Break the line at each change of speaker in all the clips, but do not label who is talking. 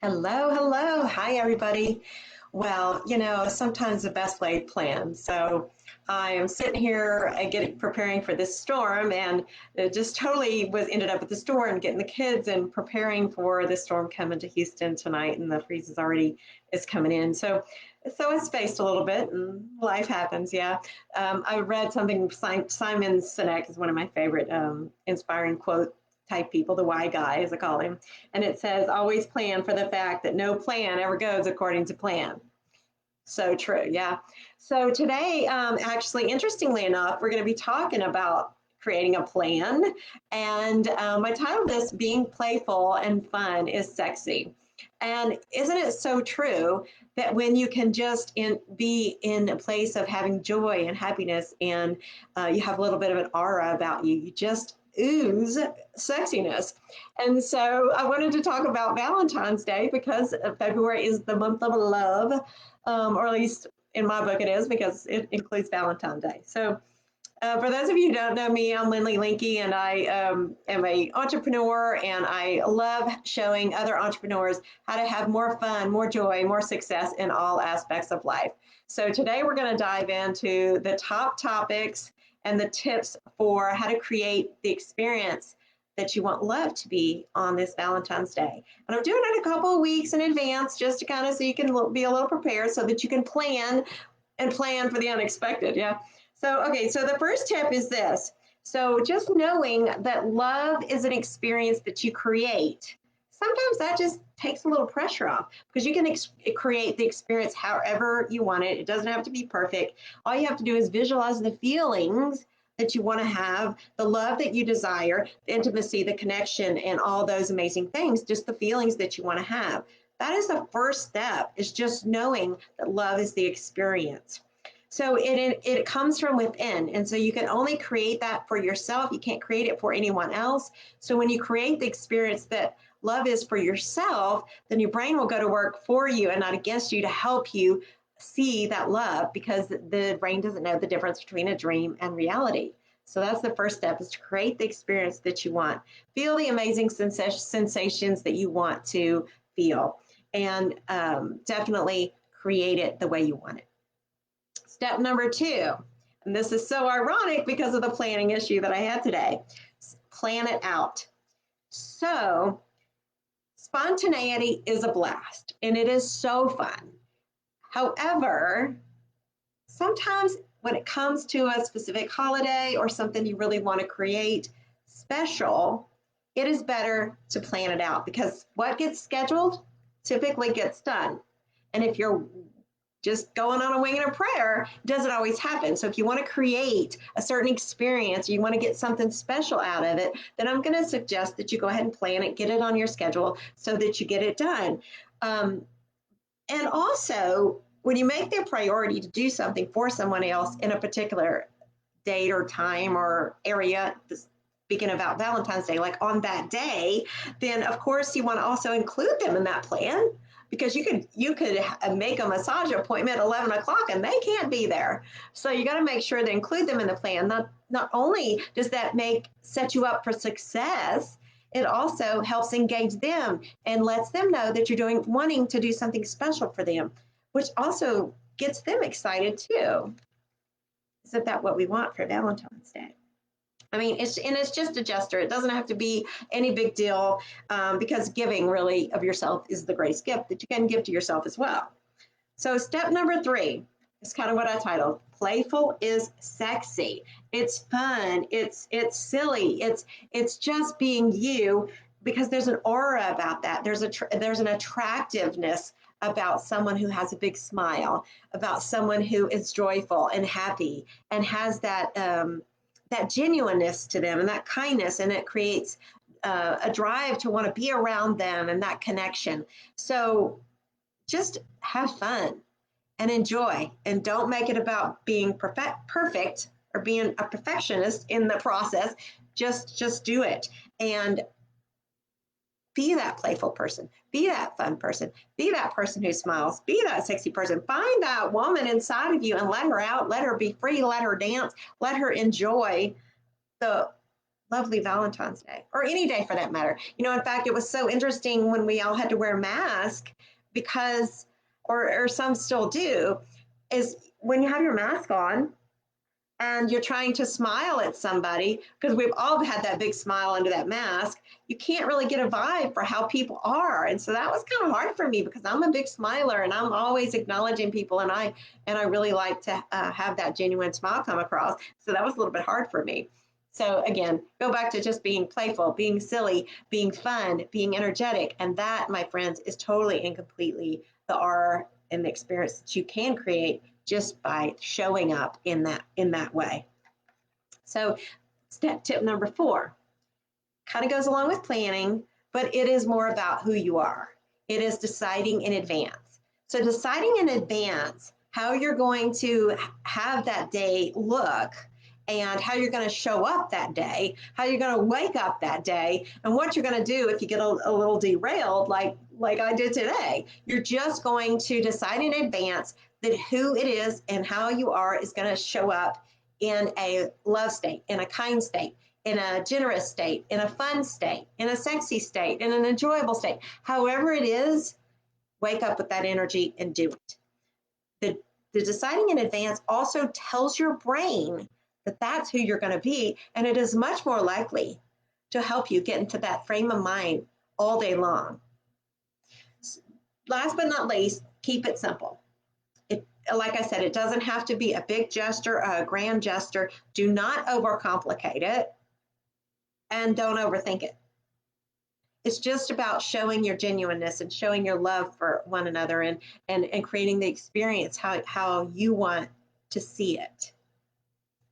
Hello, hello. Hi, everybody. Well, sometimes the best laid plans. So I am sitting here getting preparing for this storm, and it just totally was ended up at the store and getting the kids and preparing for the storm coming to Houston tonight, and the freeze is coming in. So I spaced a little bit, and life happens. Yeah, I read something. Simon Sinek is one of my favorite inspiring quote type people, the why guy, as I call him. And it says, always plan for the fact that no plan ever goes according to plan. So true, yeah. So today, actually, interestingly enough, we're going to be talking about creating a plan. And my title of this, Being Playful and Fun, is Sexy. And isn't it so true that when you can just be in a place of having joy and happiness, and you have a little bit of an aura about you, you just ooze sexiness. And so I wanted to talk about Valentine's Day because February is the month of love, or at least in my book it is, because it includes Valentine's Day. So for those of you who don't know me, I'm Lynlee Linke, and I am an entrepreneur, and I love showing other entrepreneurs how to have more fun, more joy, more success in all aspects of life. So today we're going to dive into the top topics and the tips for how to create the experience that you want love to be on this Valentine's Day. And I'm doing it a couple of weeks in advance just to kind of so you can be a little prepared so that you can plan and plan for the unexpected. Yeah. So the first tip is this. So just knowing that love is an experience that you create, sometimes that just takes a little pressure off because you can create the experience however you want it. It doesn't have to be perfect. All you have to do is visualize the feelings that you want to have, the love that you desire, the intimacy, the connection, and all those amazing things, just the feelings that you want to have. That is the first step, is just knowing that love is the experience. So it comes from within. And so you can only create that for yourself. You can't create it for anyone else. So when you create the experience that love is for yourself, then your brain will go to work for you and not against you to help you see that love, because the brain doesn't know the difference between a dream and reality. So that's the first step, is to create the experience that you want. Feel the amazing sensations that you want to feel, and definitely create it the way you want it. Step number 2, and this is so ironic because of the planning issue that I had today, plan it out. So spontaneity is a blast and it is so fun. However, sometimes when it comes to a specific holiday or something you really want to create special, it is better to plan it out, because what gets scheduled typically gets done. And if you're just going on a wing and a prayer, it doesn't always happen. So if you want to create a certain experience, you want to get something special out of it, then I'm going to suggest that you go ahead and plan it, get it on your schedule so that you get it done. And also, when you make it a priority to do something for someone else in a particular date or time or area, speaking about Valentine's Day, like on that day, then of course you want to also include them in that plan, because you could make a massage appointment at 11 o'clock and they can't be there. So you got to make sure to include them in the plan. Not only does that set you up for success, it also helps engage them and lets them know that you're wanting to do something special for them, which also gets them excited too. Isn't that what we want for Valentine's Day? I mean, it's just a gesture. It doesn't have to be any big deal, because giving really of yourself is the greatest gift that you can give to yourself as well. So step number 3 is kind of what I titled, Playful is Sexy. It's fun. It's silly. It's just being you, because there's an aura about that. There's an attractiveness about someone who has a big smile, about someone who is joyful and happy and has that genuineness to them and that kindness, and it creates a drive to want to be around them and that connection. So just have fun and enjoy, and don't make it about being perfect or being a perfectionist in the process. Just do it and be that playful person, be that fun person, be that person who smiles, be that sexy person. Find that woman inside of you and let her out, let her be free, let her dance, let her enjoy the lovely Valentine's Day, or any day for that matter. In fact, it was so interesting when we all had to wear masks because, or some still do, is when you have your mask on and you're trying to smile at somebody, because we've all had that big smile under that mask, you can't really get a vibe for how people are. And so that was kind of hard for me because I'm a big smiler and I'm always acknowledging people, and I really like to have that genuine smile come across. So that was a little bit hard for me. So again, go back to just being playful, being silly, being fun, being energetic. And that, my friends, is totally and completely the aura and the experience that you can create just by showing up in that way. So tip number 4 kind of goes along with planning, but it is more about who you are. It is deciding in advance. So deciding in advance how you're going to have that day look, and how you're going to show up that day, how you're going to wake up that day, and what you're going to do if you get a little derailed like I did today. You're just going to decide in advance that who it is and how you are is going to show up in a love state, in a kind state, in a generous state, in a fun state, in a sexy state, in an enjoyable state. However it is, wake up with that energy and do it. The deciding in advance also tells your brain that that's who you're going to be, and it is much more likely to help you get into that frame of mind all day long. Last but not least, keep it simple. Like I said, it doesn't have to be a big gesture, a grand gesture. Do not overcomplicate it, and don't overthink it. It's just about showing your genuineness and showing your love for one another, and creating the experience how you want to see it.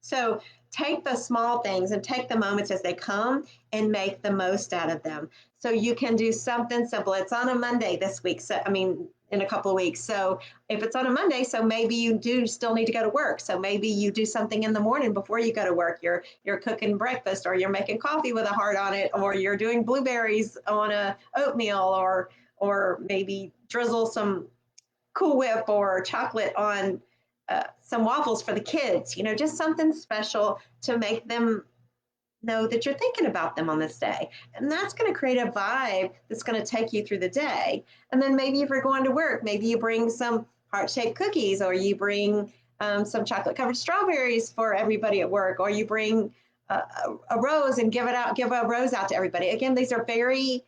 So take the small things and take the moments as they come and make the most out of them. So you can do something simple. It's on a Monday this week. So, in a couple of weeks. So if it's on a Monday, so maybe you do still need to go to work. So maybe you do something in the morning before you go to work. You're cooking breakfast, or you're making coffee with a heart on it, or you're doing blueberries on a oatmeal, or maybe drizzle some Cool Whip or chocolate on some waffles for the kids, just something special to make them know that you're thinking about them on this day. And that's going to create a vibe that's going to take you through the day. And then maybe if you're going to work, maybe you bring some heart-shaped cookies, or you bring some chocolate-covered strawberries for everybody at work, or you bring a rose and give a rose out to everybody. Again, these are very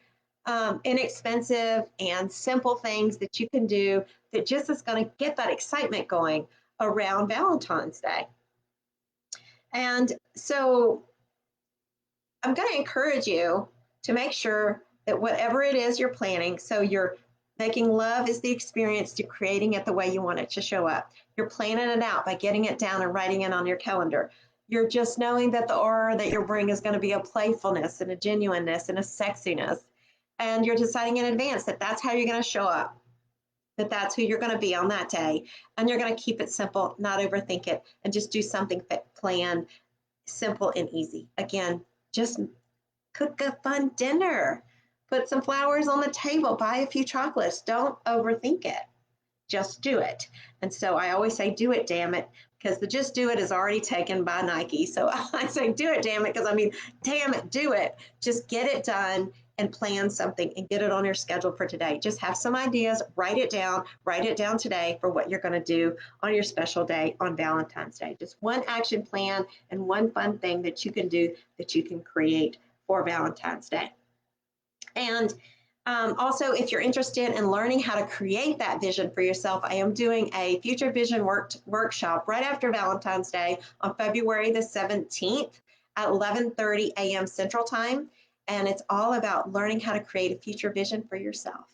inexpensive and simple things that you can do that just is going to get that excitement going around Valentine's Day. And so I'm going to encourage you to make sure that whatever it is you're planning, so you're making love is the experience, to creating it the way you want it to show up. You're planning it out by getting it down and writing it on your calendar. You're just knowing that the aura that you're bringing is going to be a playfulness and a genuineness and a sexiness. And you're deciding in advance that that's how you're going to show up, that that's who you're going to be on that day. And you're going to keep it simple, not overthink it, and just do something planned, simple and easy. Again, just cook a fun dinner, put some flowers on the table, buy a few chocolates. Don't overthink it. Just do it. And so I always say, do it, damn it, because the just do it is already taken by Nike. So I say, do it, damn it, because damn it, do it. Just get it done and plan something and get it on your schedule for today. Just have some ideas, write it down today for what you're going to do on your special day on Valentine's Day. Just one action plan and one fun thing that you can do, that you can create for Valentine's Day. And also, if you're interested in learning how to create that vision for yourself, I am doing a future vision workshop right after Valentine's Day on February the 17th at 11:30 a.m. Central Time. And it's all about learning how to create a future vision for yourself.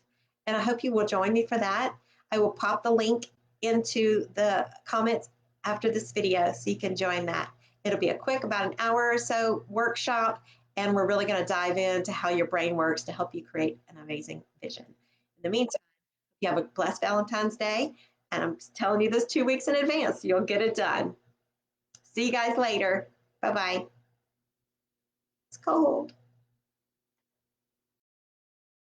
And I hope you will join me for that. I will pop the link into the comments after this video so you can join that. It'll be a quick, about an hour or so workshop, and we're really going to dive into how your brain works to help you create an amazing vision. In the meantime, you have a blessed Valentine's Day, and I'm telling you this 2 weeks in advance. You'll get it done. See you guys later. Bye-bye. It's cold.